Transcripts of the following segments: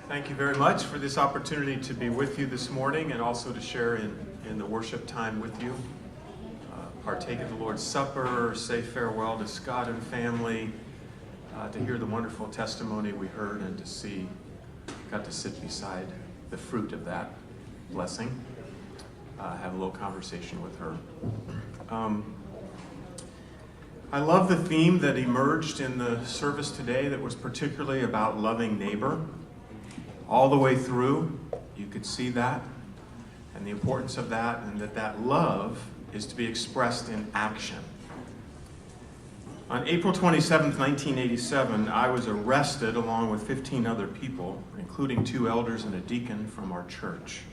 Thank you very much for this opportunity to be with you this morning and also to share in the worship time with you. Partake of the Lord's Supper, say farewell to Scott and family, to hear the wonderful testimony we heard and got to sit beside the fruit of that blessing, have a little conversation with her. I love the theme that emerged in the service today that was particularly about loving neighbor. All the way through, you could see that and the importance of that, and that love is to be expressed in action. On April 27th, 1987, I was arrested along with 15 other people, including 2 elders and a deacon from our church,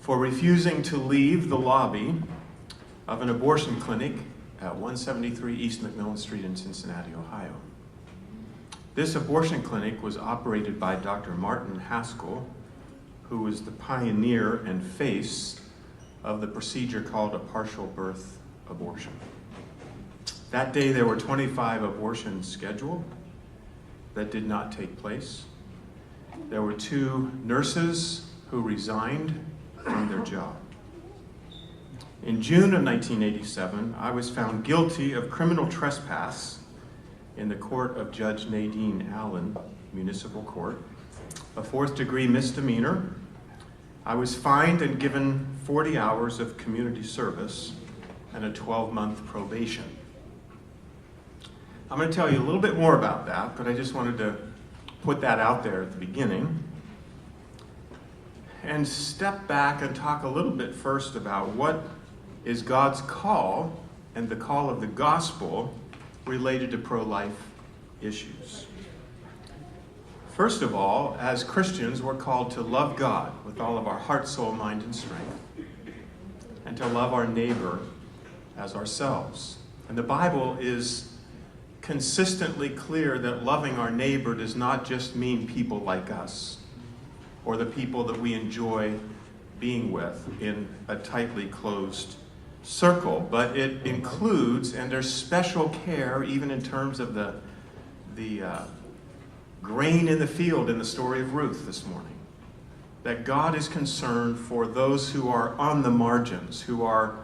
for refusing to leave the lobby of an abortion clinic at 173 East McMillan Street in Cincinnati, Ohio. This abortion clinic was operated by Dr. Martin Haskell, who was the pioneer and face of the procedure called a partial birth abortion. That day there were 25 abortions scheduled that did not take place. There were 2 nurses who resigned from their job. In June of 1987, I was found guilty of criminal trespass in the court of Judge Nadine Allen, Municipal Court, a 4th-degree misdemeanor. I was fined and given 40 hours of community service and a 12-month probation. I'm going to tell you a little bit more about that, but I just wanted to put that out there at the beginning and step back and talk a little bit first about what is God's call and the call of the gospel related to pro-life issues. First of all, as Christians, we're called to love God with all of our heart, soul, mind, and strength, and to love our neighbor as ourselves. And the Bible is consistently clear that loving our neighbor does not just mean people like us or the people that we enjoy being with in a tightly closed circle, but it includes, and there's special care even in terms of the grain in the field in the story of Ruth this morning, that God is concerned for those who are on the margins, who are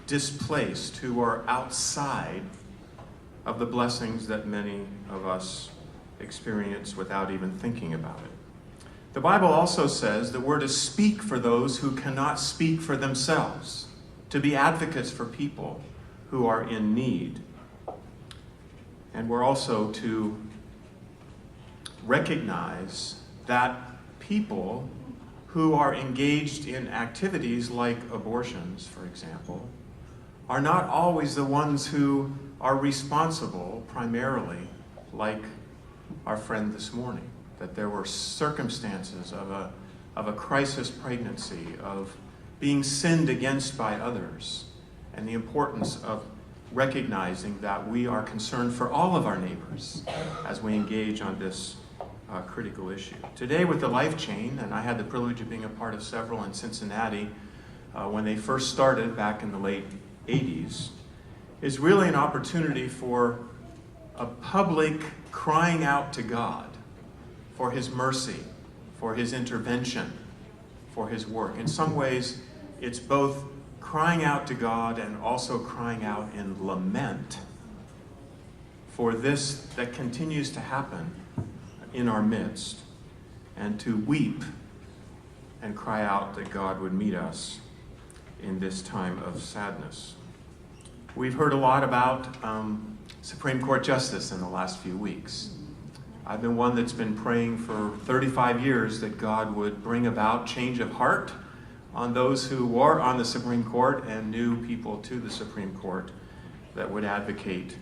displaced, who are outside of the blessings that many of us experience without even thinking about it. The Bible also says that we're to speak for those who cannot speak for themselves, to be advocates for people who are in need. And we're also to recognize that people who are engaged in activities like abortions, for example, are not always the ones who are responsible primarily, like our friend this morning, that there were circumstances of a crisis pregnancy, of being sinned against by others, and the importance of recognizing that we are concerned for all of our neighbors as we engage on this critical issue. Today with the Life Chain, and I had the privilege of being a part of several in Cincinnati when they first started back in the late 80s, is really an opportunity for a public crying out to God for His mercy, for His intervention, for His work. In some ways, it's both crying out to God and also crying out in lament for this that continues to happen in our midst, and to weep and cry out that God would meet us in this time of sadness. We've heard a lot about Supreme Court justice in the last few weeks. I've been one that's been praying for 35 years that God would bring about change of heart on those who were on the Supreme Court and new people to the Supreme Court that would advocate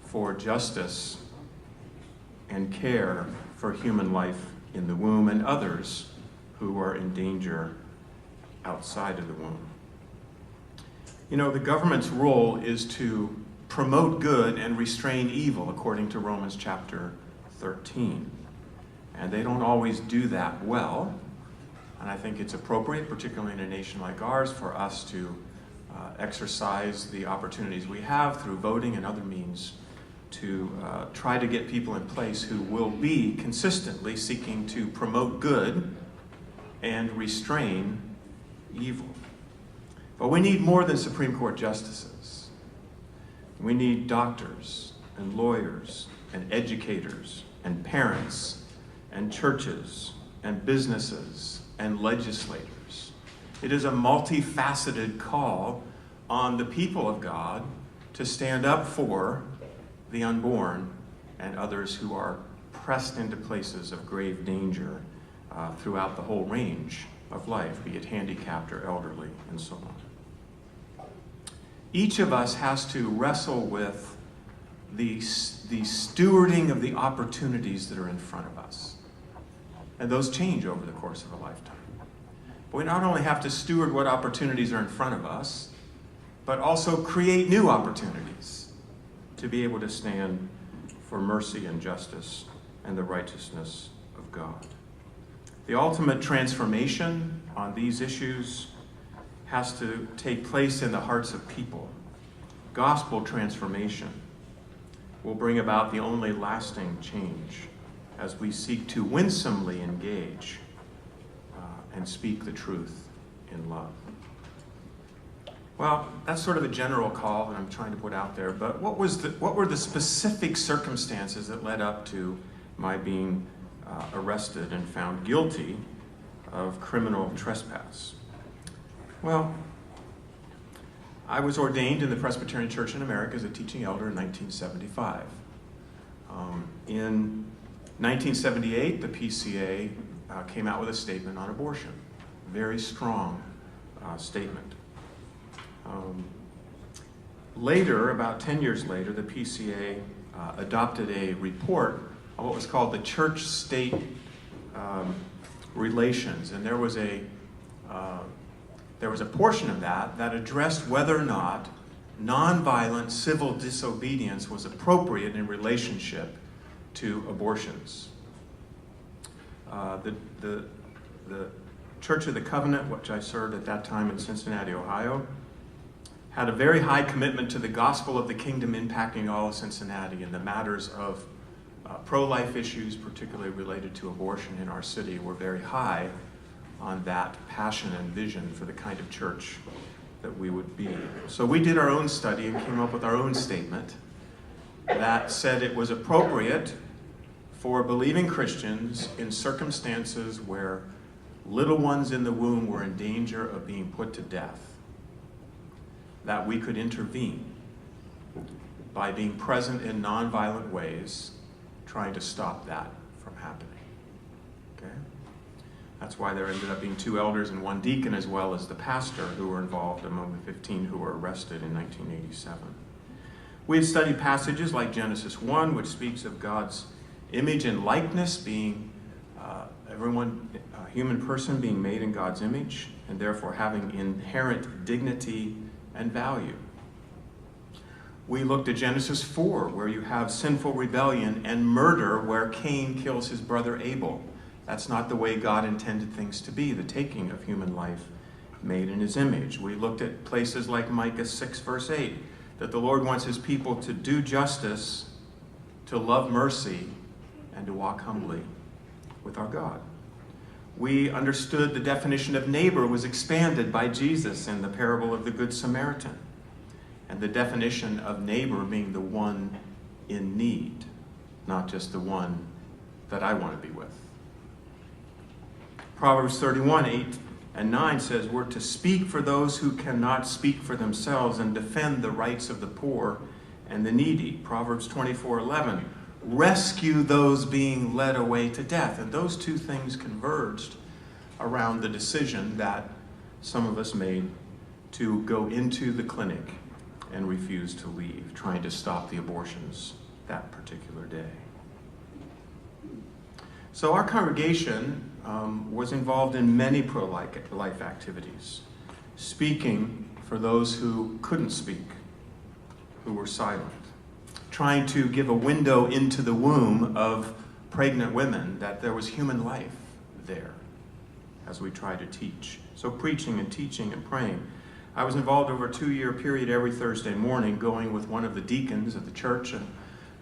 for justice and care for human life in the womb and others who are in danger outside of the womb. You know, the government's role is to promote good and restrain evil, according to Romans chapter 13. And they don't always do that well. And I think it's appropriate, particularly in a nation like ours, for us to exercise the opportunities we have through voting and other means try to get people in place who will be consistently seeking to promote good and restrain evil. But we need more than Supreme Court justices. We need doctors and lawyers and educators and parents and churches and businesses and legislators. It is a multifaceted call on the people of God to stand up for the unborn and others who are pressed into places of grave danger throughout the whole range of life, be it handicapped or elderly and so on. Each of us has to wrestle with the stewarding of the opportunities that are in front of us. And those change over the course of a lifetime. But we not only have to steward what opportunities are in front of us, but also create new opportunities to be able to stand for mercy and justice and the righteousness of God. The ultimate transformation on these issues has to take place in the hearts of people. Gospel transformation will bring about the only lasting change as we seek to winsomely engage and speak the truth in love. Well, that's sort of a general call that I'm trying to put out there, but what were the specific circumstances that led up to my being arrested and found guilty of criminal trespass? Well, I was ordained in the Presbyterian Church in America as a teaching elder in 1975. In 1978, the PCA came out with a statement on abortion. Very strong statement. Later, about 10 years later, the PCA adopted a report on what was called the church-state relations, and there was a portion of that addressed whether or not nonviolent civil disobedience was appropriate in relationship to abortions. The Church of the Covenant, which I served at that time in Cincinnati, Ohio, had a very high commitment to the gospel of the kingdom impacting all of Cincinnati, and the matters of pro-life issues, particularly related to abortion in our city, were very high on that passion and vision for the kind of church that we would be. So we did our own study and came up with our own statement that said it was appropriate for believing Christians in circumstances where little ones in the womb were in danger of being put to death, that we could intervene by being present in nonviolent ways, trying to stop that from happening. Okay? That's why there ended up being 2 elders and 1 deacon, as well as the pastor, who were involved among the 15 who were arrested in 1987. We had studied passages like Genesis 1, which speaks of God's image and likeness being human person being made in God's image, and therefore having inherent dignity and value. We looked at Genesis 4, where you have sinful rebellion and murder, where Cain kills his brother Abel. That's not the way God intended things to be, the taking of human life made in his image. We looked at places like Micah 6, verse 8, that the Lord wants his people to do justice, to love mercy, and to walk humbly with our God. We understood the definition of neighbor was expanded by Jesus in the parable of the Good Samaritan, and the definition of neighbor being the one in need, not just the one that I want to be with. Proverbs 31, 8 and 9 says we're to speak for those who cannot speak for themselves and defend the rights of the poor and the needy. Proverbs 24, 11, rescue those being led away to death. And those two things converged around the decision that some of us made to go into the clinic and refuse to leave, trying to stop the abortions that particular day. So our congregation was involved in many pro-life activities, speaking for those who couldn't speak, who were silent, trying to give a window into the womb of pregnant women that there was human life there as we try to teach. So preaching and teaching and praying. I was involved over a 2-year period every Thursday morning, going with one of the deacons at the church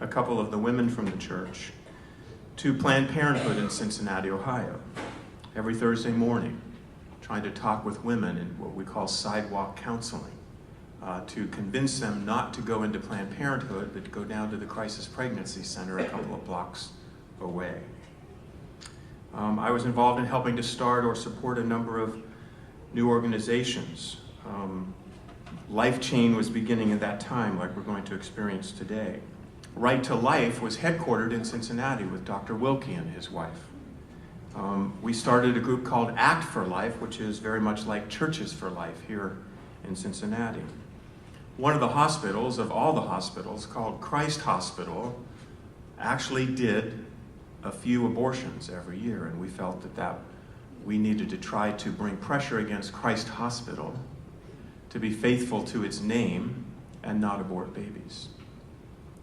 a couple of the women from the church to Planned Parenthood in Cincinnati, Ohio, every Thursday morning, trying to talk with women in what we call sidewalk counseling, to convince them not to go into Planned Parenthood, but to go down to the Crisis Pregnancy Center a couple of blocks away. I was involved in helping to start or support a number of new organizations. Life Chain was beginning at that time, like we're going to experience today. Right to Life was headquartered in Cincinnati with Dr. Wilkie and his wife. We started a group called Act for Life, which is very much like Churches for Life here in Cincinnati. One of the hospitals, of all the hospitals, called Christ Hospital, actually did a few abortions every year, and we felt that we needed to try to bring pressure against Christ Hospital to be faithful to its name and not abort babies.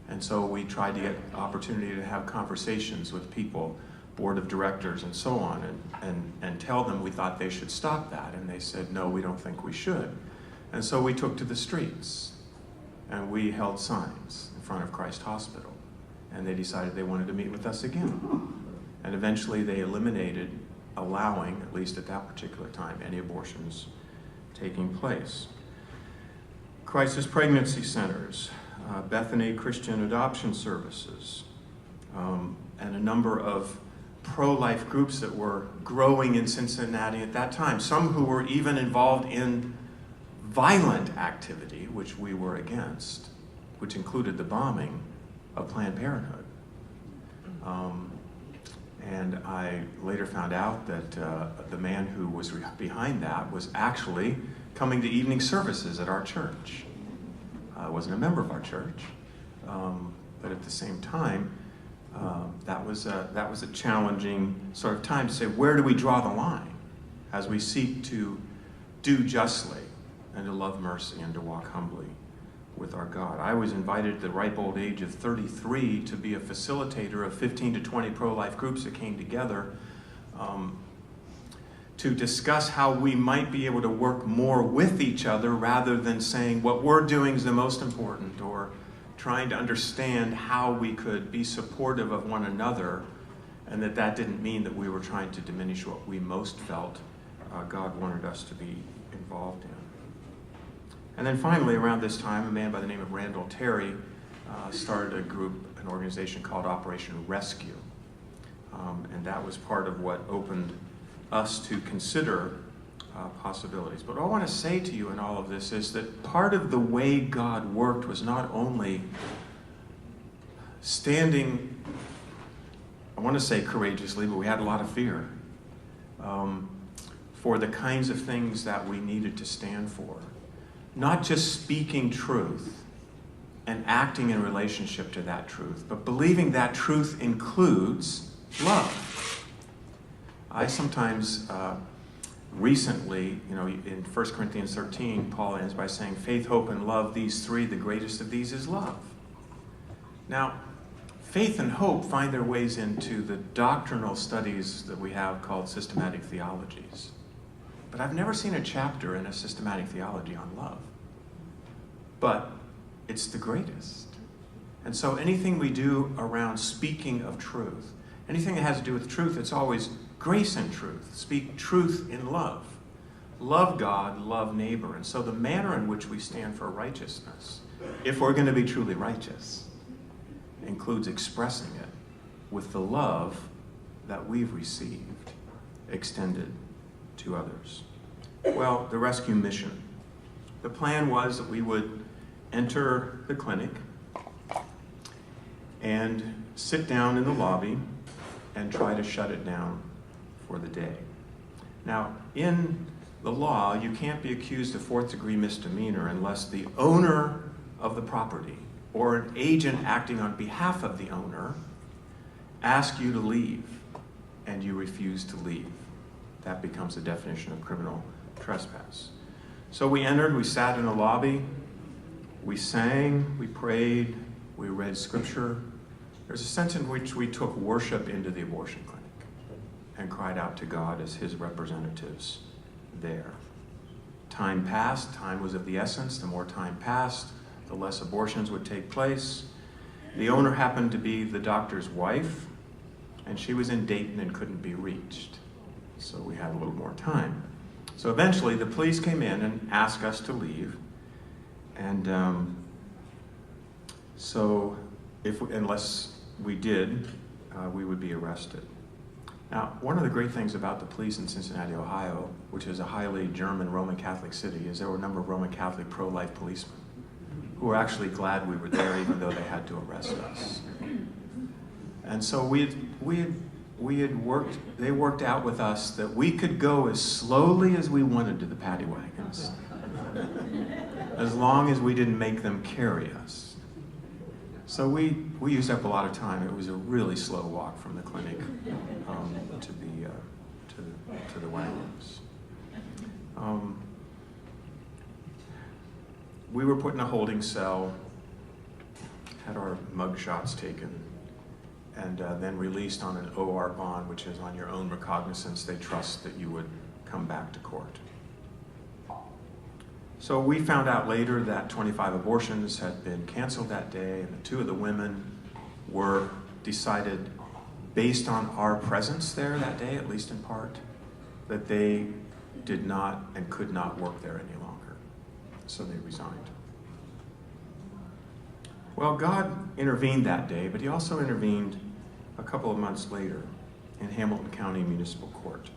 And so we tried to get opportunity to have conversations with people, board of directors and so on, and tell them we thought they should stop that. And they said, no, we don't think we should. And so we took to the streets and we held signs in front of Christ Hospital. And they decided they wanted to meet with us again. And eventually they eliminated allowing, at least at that particular time, any abortions taking place. Crisis Pregnancy Centers, Bethany Christian Adoption Services, and a number of pro-life groups that were growing in Cincinnati at that time, some who were even involved in violent activity, which we were against, which included the bombing of Planned Parenthood. And I later found out that the man who was behind that was actually coming to evening services at our church. I wasn't a member of our church, but at the same time, that was a challenging sort of time to say, where do we draw the line as we seek to do justly and to love mercy and to walk humbly with our God? I was invited at the ripe old age of 33 to be a facilitator of 15 to 20 pro-life groups that came together to discuss how we might be able to work more with each other rather than saying what we're doing is the most important, or trying to understand how we could be supportive of one another, and that didn't mean that we were trying to diminish what we most felt God wanted us to be involved in. And then finally, around this time, a man by the name of Randall Terry started a group, an organization called Operation Rescue. And that was part of what opened us to consider possibilities. But what I want to say to you in all of this is that part of the way God worked was not only standing, I want to say courageously, but we had a lot of fear, for the kinds of things that we needed to stand for. Not just speaking truth and acting in relationship to that truth, but believing that truth includes love. I sometimes, recently, in 1 Corinthians 13, Paul ends by saying, faith, hope, and love, these three, the greatest of these is love. Now, faith and hope find their ways into the doctrinal studies that we have called systematic theologies. But I've never seen a chapter in a systematic theology on love. But it's the greatest. And so anything we do around speaking of truth, anything that has to do with truth, it's always grace and truth. Speak truth in love. Love God, love neighbor. And so the manner in which we stand for righteousness, if we're going to be truly righteous, includes expressing it with the love that we've received, extended to others. Well, the rescue mission. The plan was that we would enter the clinic and sit down in the lobby and try to shut it down for the day. Now, in the law, you can't be accused of fourth-degree misdemeanor unless the owner of the property or an agent acting on behalf of the owner asks you to leave and you refuse to leave. That becomes the definition of criminal trespass. So we entered, we sat in the lobby, we sang, we prayed, we read scripture. There's a sense in which we took worship into the abortion clinic and cried out to God as his representatives there. Time passed, time was of the essence. The more time passed, the less abortions would take place. The owner happened to be the doctor's wife, and she was in Dayton and couldn't be reached. So we had a little more time. So eventually the police came in and asked us to leave. And unless we did, we would be arrested. Now, one of the great things about the police in Cincinnati, Ohio, which is a highly German Roman Catholic city, is there were a number of Roman Catholic pro-life policemen who were actually glad we were there, even though they had to arrest us. And so they worked out with us that we could go as slowly as we wanted to the paddy wagons, as long as we didn't make them carry us. So we used up a lot of time. It was a really slow walk from the clinic to the wagons. We were put in a holding cell, had our mug shots taken, and then released on an OR bond, which is on your own recognizance. They trust that you would come back to court. So we found out later that 25 abortions had been canceled that day, and 2 of the women were decided, based on our presence there that day, at least in part, that they did not and could not work there any longer. So they resigned. Well, God intervened that day, but he also intervened a couple of months later in Hamilton County Municipal Court.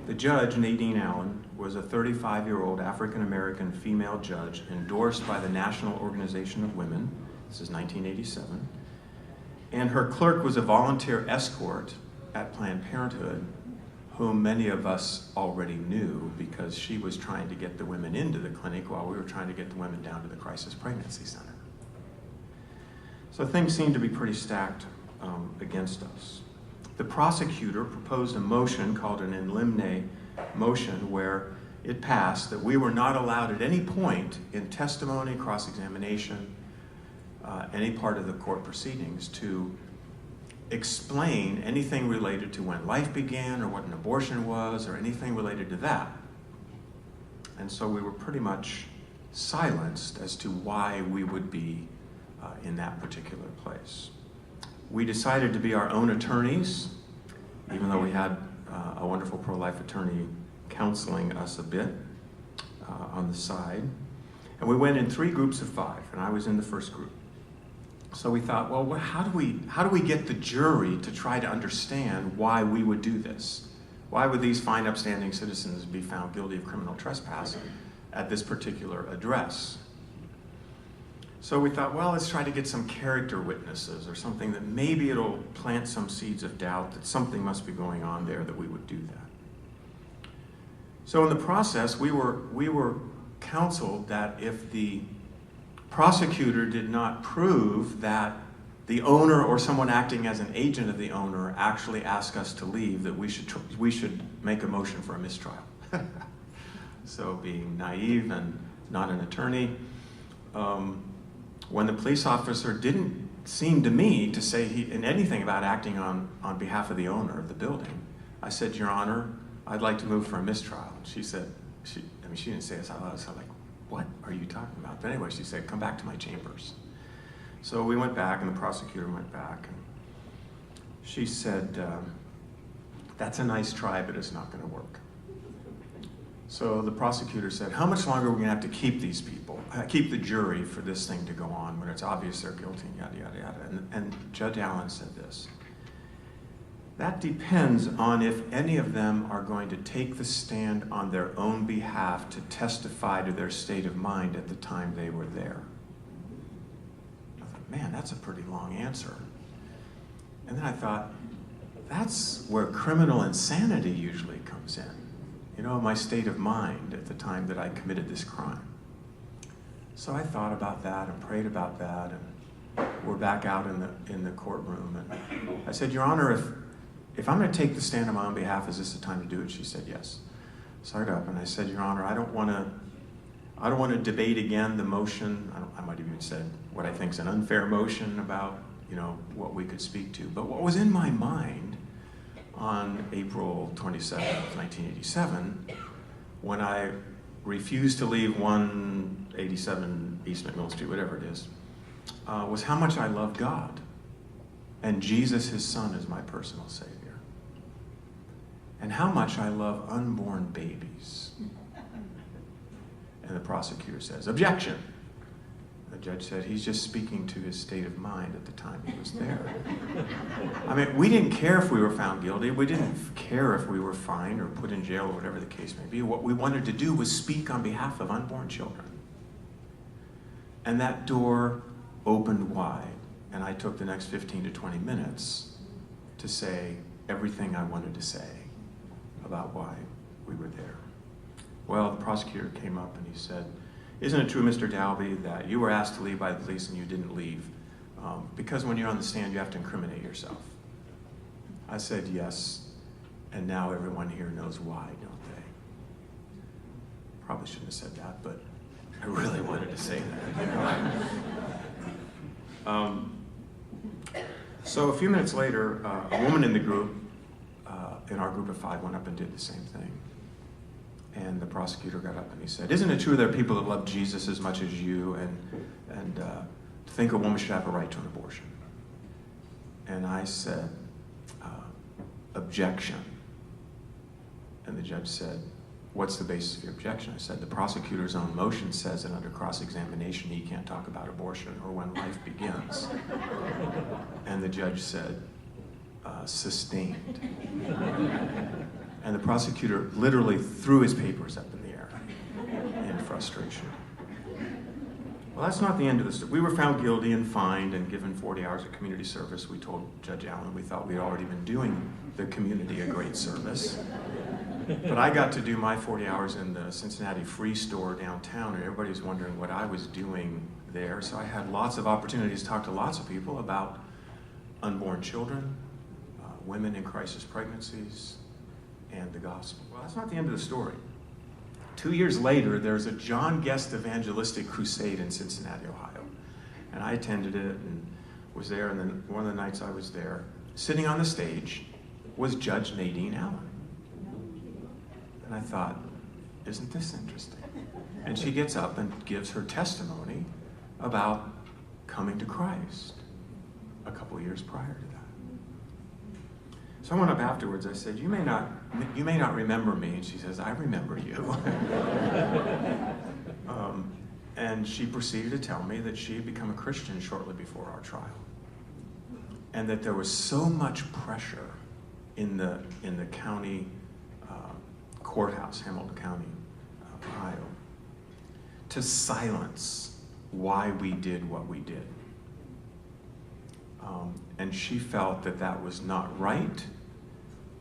The judge, Nadine Allen, was a 35-year-old African-American female judge endorsed by the National Organization of Women. This is 1987. And her clerk was a volunteer escort at Planned Parenthood, whom many of us already knew because she was trying to get the women into the clinic while we were trying to get the women down to the Crisis Pregnancy Center. So things seemed to be pretty stacked against us. The prosecutor proposed a motion called an in limine motion where it passed that we were not allowed at any point in testimony, cross-examination, any part of the court proceedings to explain anything related to when life began or what an abortion was or anything related to that. And so we were pretty much silenced as to why we would be in that particular place. We decided to be our own attorneys, even though we had a wonderful pro-life attorney counseling us a bit on the side. And we went in 3 groups of 5, and I was in the first group. So we thought, well, how do we get the jury to try to understand why we would do this? Why would these fine, upstanding citizens be found guilty of criminal trespass at this particular address? So we thought, well, let's try to get some character witnesses or something that maybe it'll plant some seeds of doubt that something must be going on there that we would do that. So in the process, we were counseled that if the prosecutor did not prove that the owner or someone acting as an agent of the owner actually asked us to leave, that we should make a motion for a mistrial. So being naive and not an attorney, when the police officer didn't seem to me to say anything about acting on behalf of the owner of the building, I said, Your Honor, I'd like to move for a mistrial. She said, she didn't say this out loud, so I'm like, what are you talking about? But anyway, she said, come back to my chambers. So we went back, and the prosecutor went back, and she said, that's a nice try, but it's not going to work. So the prosecutor said, how much longer are we going to have to keep these people, keep the jury for this thing to go on when it's obvious they're guilty, and yada, yada, yada. And Judge Allen said this, that depends on if any of them are going to take the stand on their own behalf to testify to their state of mind at the time they were there. I thought, man, that's a pretty long answer. And then I thought, that's where criminal insanity usually comes in. You know, my state of mind at the time that I committed this crime. So I thought about that and prayed about that, and we're back out in the courtroom. And I said, Your Honor, if I'm going to take the stand on my own behalf, is this the time to do it? She said, yes. So I got up and I said, Your Honor, I don't want to debate again the motion. I might have even said what I think is an unfair motion about, you know, what we could speak to. But what was in my mind on April 27th, 1987, when I refused to leave 187 East McMill Street, whatever it is, was how much I love God and Jesus, his son, as my personal Savior. And how much I love unborn babies. And the prosecutor says, objection. The judge said, he's just speaking to his state of mind at the time he was there. I mean, we didn't care if we were found guilty. We didn't care if we were fined or put in jail or whatever the case may be. What we wanted to do was speak on behalf of unborn children. And that door opened wide. And I took the next 15 to 20 minutes to say everything I wanted to say about why we were there. Well, the prosecutor came up and he said, isn't it true, Mr. Dalbey, that you were asked to leave by the police and you didn't leave? Because when you're on the stand, you have to incriminate yourself. I said, yes, and now everyone here knows why, don't they? Probably shouldn't have said that, but I really wanted to say that. So a few minutes later, a woman in the group, in our group of 5, went up and did the same thing. And the prosecutor got up and he said, isn't it true there are people that love Jesus as much as you and think a woman should have a right to an abortion? And I said, objection. And the judge said, what's the basis of your objection? I said, the prosecutor's own motion says that under cross-examination he can't talk about abortion or when life begins. And the judge said, sustained. And the prosecutor literally threw his papers up in the air in frustration. Well, that's not the end of the story. We were found guilty and fined and given 40 hours of community service. We told Judge Allen we thought we'd already been doing the community a great service. But I got to do my 40 hours in the Cincinnati Free Store downtown, and everybody was wondering what I was doing there. So I had lots of opportunities to talk to lots of people about unborn children, women in crisis pregnancies, and the gospel. Well, that's not the end of the story. 2 years later, there's a John Guest evangelistic crusade in Cincinnati, Ohio. And I attended it and was there, and then one of the nights I was there, sitting on the stage was Judge Nadine Allen. And I thought, isn't this interesting? And she gets up and gives her testimony about coming to Christ a couple years prior to that. So I went up afterwards, I said, you may not remember me. And she says, I remember you. And she proceeded to tell me that she had become a Christian shortly before our trial. And that there was so much pressure in the county courthouse, Hamilton County, Ohio, to silence why we did what we did. And she felt that that was not right,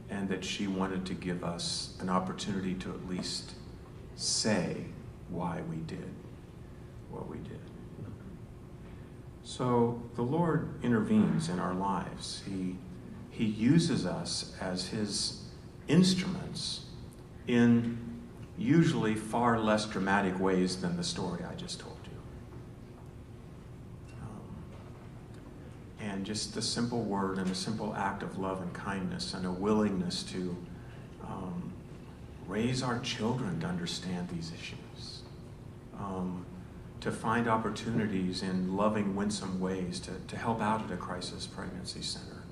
and that she wanted to give us an opportunity to at least say why we did what we did. So the Lord intervenes in our lives. He uses us as his instruments in usually far less dramatic ways than the story I just told you. And just the simple word and a simple act of love and kindness and a willingness to raise our children to understand these issues, to find opportunities in loving, winsome ways to help out at a crisis pregnancy center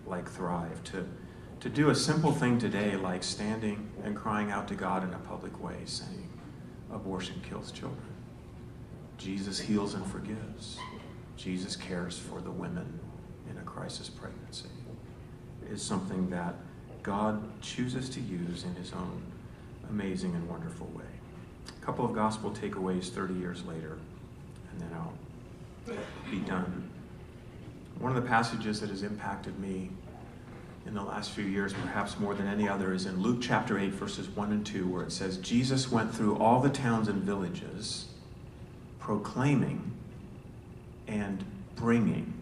like Thrive, to do a simple thing today like standing and crying out to God in a public way saying, abortion kills children. Jesus heals and forgives. Jesus cares for the women in a crisis pregnancy. It is something that God chooses to use in his own amazing and wonderful way. A couple of gospel takeaways 30 years later, and then I'll be done. One of the passages that has impacted me in the last few years, perhaps more than any other, is in Luke chapter 8, verses 1 and 2, where it says, Jesus went through all the towns and villages, proclaiming and bringing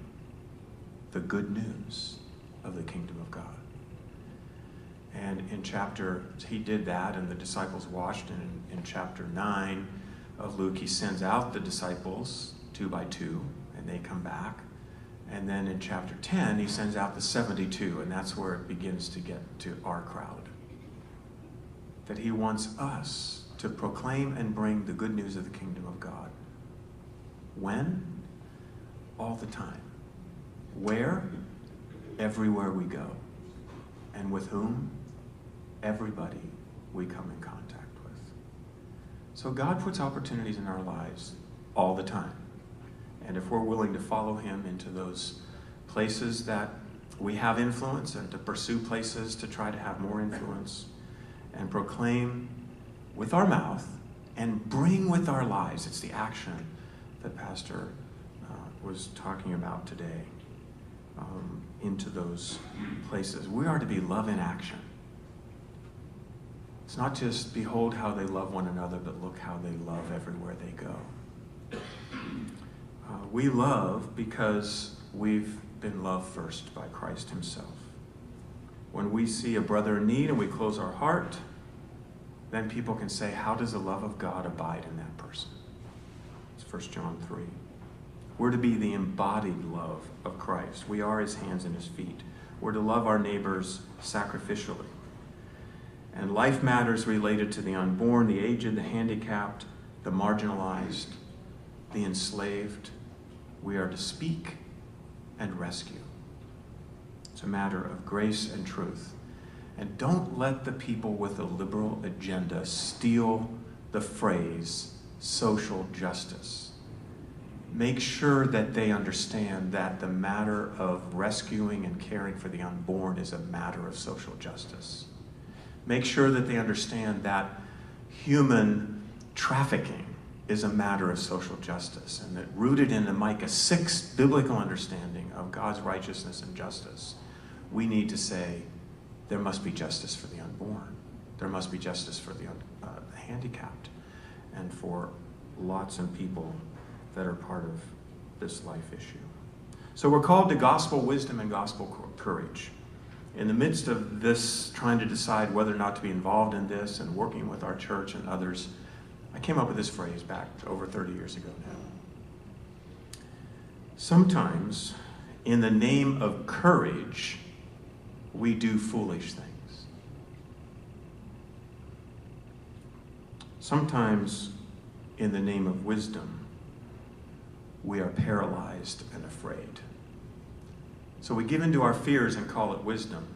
the good news of the kingdom of God. And he did that, and the disciples watched, and in chapter 9 of Luke, he sends out the disciples 2 by 2, and they come back. And then in chapter 10, he sends out the 72, and that's where it begins to get to our crowd. That he wants us to proclaim and bring the good news of the kingdom of God. When? all the time. Where? Everywhere we go. And with whom? Everybody we come in contact with. So God puts opportunities in our lives all the time. And if we're willing to follow him into those places that we have influence and to pursue places to try to have more influence and proclaim with our mouth and bring with our lives, it's the action that Pastor was talking about today, into those places. We are to be love in action. It's not just behold how they love one another, but look how they love everywhere they go. We love because we've been loved first by Christ himself. When we see a brother in need and we close our heart, then people can say, how does the love of God abide in that person? It's 1 John 3. We're to be the embodied love of Christ. We are his hands and his feet. We're to love our neighbors sacrificially. And life matters related to the unborn, the aged, the handicapped, the marginalized, the enslaved. We are to speak and rescue. It's a matter of grace and truth. And don't let the people with a liberal agenda steal the phrase social justice. Make sure that they understand that the matter of rescuing and caring for the unborn is a matter of social justice. Make sure that they understand that human trafficking is a matter of social justice, and that rooted in the Micah 6 biblical understanding of God's righteousness and justice, we need to say there must be justice for the unborn. There must be justice for the handicapped and for lots of people that are part of this life issue. So we're called to gospel wisdom and gospel courage. In the midst of this, trying to decide whether or not to be involved in this and working with our church and others, I came up with this phrase back over 30 years ago now. Sometimes, in the name of courage, we do foolish things. Sometimes, in the name of wisdom, we are paralyzed and afraid. So we give into our fears and call it wisdom,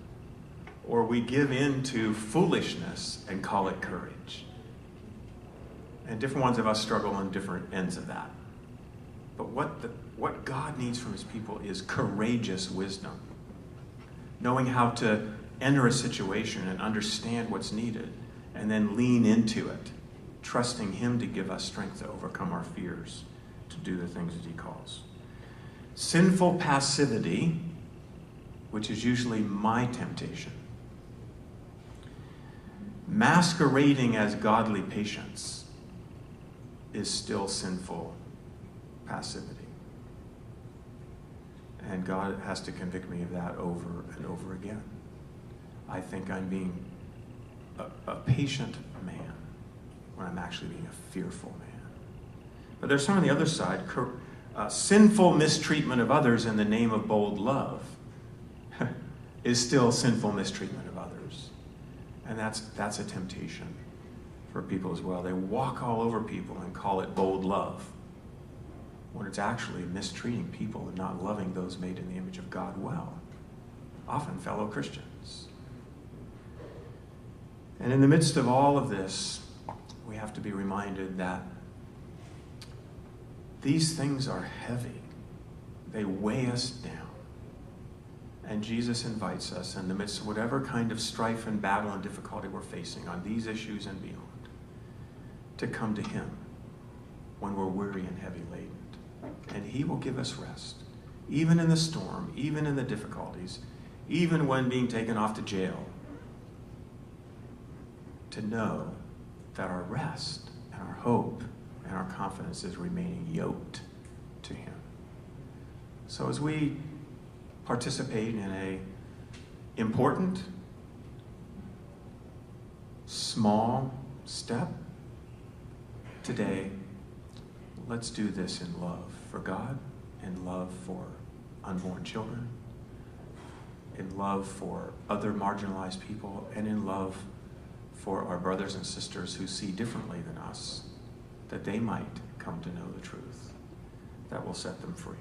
or we give into foolishness and call it courage. And different ones of us struggle on different ends of that. But what God needs from his people is courageous wisdom. Knowing how to enter a situation and understand what's needed, and then lean into it, trusting him to give us strength to overcome our fears, to do the things that he calls. Sinful passivity, which is usually my temptation, masquerading as godly patience, is still sinful passivity. And God has to convict me of that over and over again. I think I'm being a patient man when I'm actually being a fearful man. But there's some on the other side, sinful mistreatment of others in the name of bold love is still sinful mistreatment of others. And that's a temptation for people as well. They walk all over people and call it bold love, when it's actually mistreating people and not loving those made in the image of God well, often fellow Christians. And in the midst of all of this, we have to be reminded that these things are heavy. They weigh us down. And Jesus invites us, in the midst of whatever kind of strife and battle and difficulty we're facing on these issues and beyond, to come to him when we're weary and heavy laden. And he will give us rest, even in the storm, even in the difficulties, even when being taken off to jail, to know that our rest and our hope and our confidence is remaining yoked to him. So as we participate in a important, small step today, let's do this in love for God, in love for unborn children, in love for other marginalized people, and in love for our brothers and sisters who see differently than us, that they might come to know the truth that will set them free.